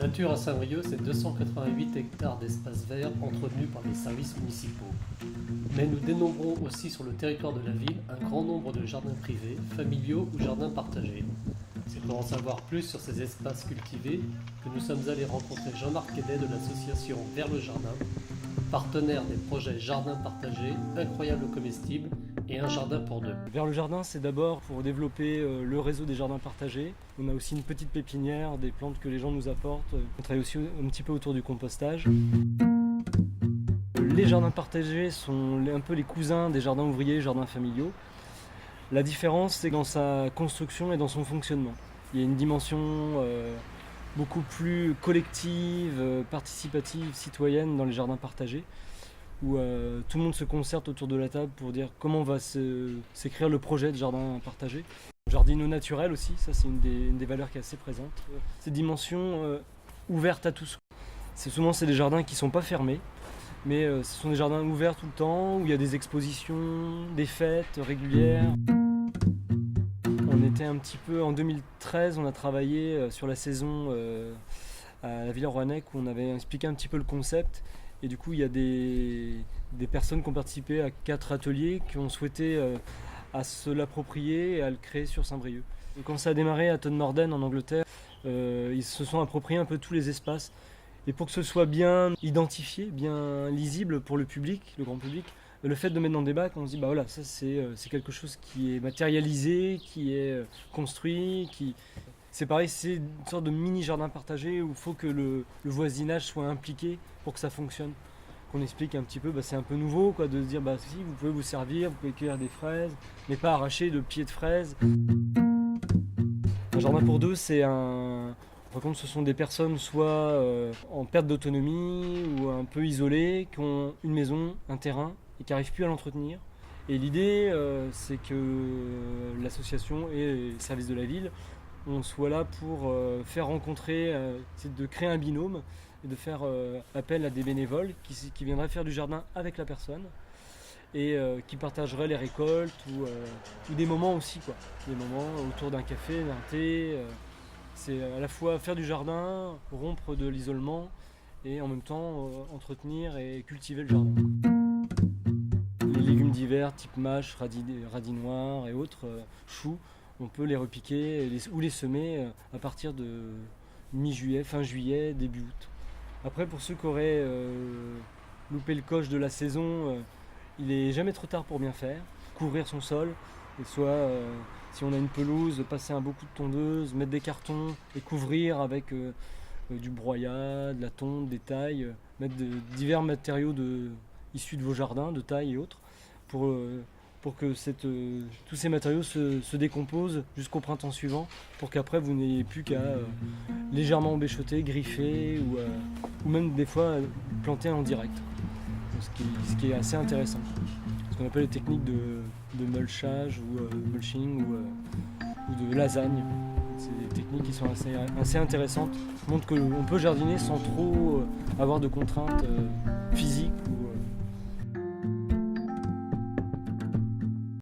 Nature à Saint-Brieuc, c'est 288 hectares d'espaces verts entretenus par les services municipaux. Mais nous dénombrons aussi sur le territoire de la ville un grand nombre de jardins privés, familiaux ou jardins partagés. C'est pour en savoir plus sur ces espaces cultivés que nous sommes allés rencontrer Jean-Marc Quédet de l'association Vers le Jardin, partenaire des projets Jardins partagés, Incroyables comestibles et Un jardin pour deux. Vers le jardin, c'est d'abord pour développer le réseau des jardins partagés. On a aussi une petite pépinière, des plantes que les gens nous apportent. On travaille aussi un petit peu autour du compostage. Les jardins partagés sont un peu les cousins des jardins ouvriers, jardins familiaux. La différence, c'est dans sa construction et dans son fonctionnement. Il y a une dimension beaucoup plus collective, participative, citoyenne dans les jardins partagés, où tout le monde se concerte autour de la table pour dire comment va s'écrire le projet de jardin partagé. Jardin au naturel aussi, ça c'est une des valeurs qui est assez présente. Cette dimension ouverte à tous. Souvent c'est des jardins qui ne sont pas fermés, mais ce sont des jardins ouverts tout le temps, où il y a des expositions, des fêtes régulières. On était un petit peu, en 2013, on a travaillé sur la saison à la Villa Rouannec, où on avait expliqué un petit peu le concept. Et du coup, il y a des personnes qui ont participé à 4 ateliers qui ont souhaité à se l'approprier et à le créer sur Saint-Brieuc. Quand ça a démarré à Todmorden en Angleterre, ils se sont appropriés un peu tous les espaces. Et pour que ce soit bien identifié, bien lisible pour le public, le grand public, le fait de mettre dans des bacs, on se dit bah voilà, ça c'est quelque chose qui est matérialisé, qui est construit, c'est pareil, c'est une sorte de mini jardin partagé où il faut que le voisinage soit impliqué pour que ça fonctionne. Qu'on explique un petit peu, c'est un peu nouveau quoi, de se dire bah si vous pouvez vous servir, vous pouvez cueillir des fraises, mais pas arracher de pieds de fraises. Un jardin pour deux, par contre, ce sont des personnes soit en perte d'autonomie ou un peu isolées, qui ont une maison, un terrain et qui n'arrivent plus à l'entretenir. Et l'idée, c'est que l'association et les services de la ville, on soit là pour faire rencontrer, c'est de créer un binôme et de faire appel à des bénévoles qui viendraient faire du jardin avec la personne et qui partageraient les récoltes ou des moments aussi, quoi. Des moments autour d'un café, d'un thé. C'est à la fois faire du jardin, rompre de l'isolement et en même temps entretenir et cultiver le jardin. Les légumes d'hiver type mâche, radis noirs et autres, choux, on peut les repiquer ou les semer à partir de mi-juillet, fin juillet, début août. Après, pour ceux qui auraient loupé le coche de la saison, il n'est jamais trop tard pour bien faire. Couvrir son sol, et soit si on a une pelouse, passer un beau coup de tondeuse, mettre des cartons et couvrir avec du broyat, de la tonte, des tailles, mettre divers matériaux issus de vos jardins, de taille et autres, pour que tous ces matériaux se décomposent jusqu'au printemps suivant, pour qu'après vous n'ayez plus qu'à légèrement embêchoter, griffer ou même des fois planter en direct. Ce qui est assez intéressant. Ce qu'on appelle les techniques de mulchage ou mulching ou de lasagne. C'est des techniques qui sont assez intéressantes, qui montrent qu'on peut jardiner sans trop avoir de contraintes physiques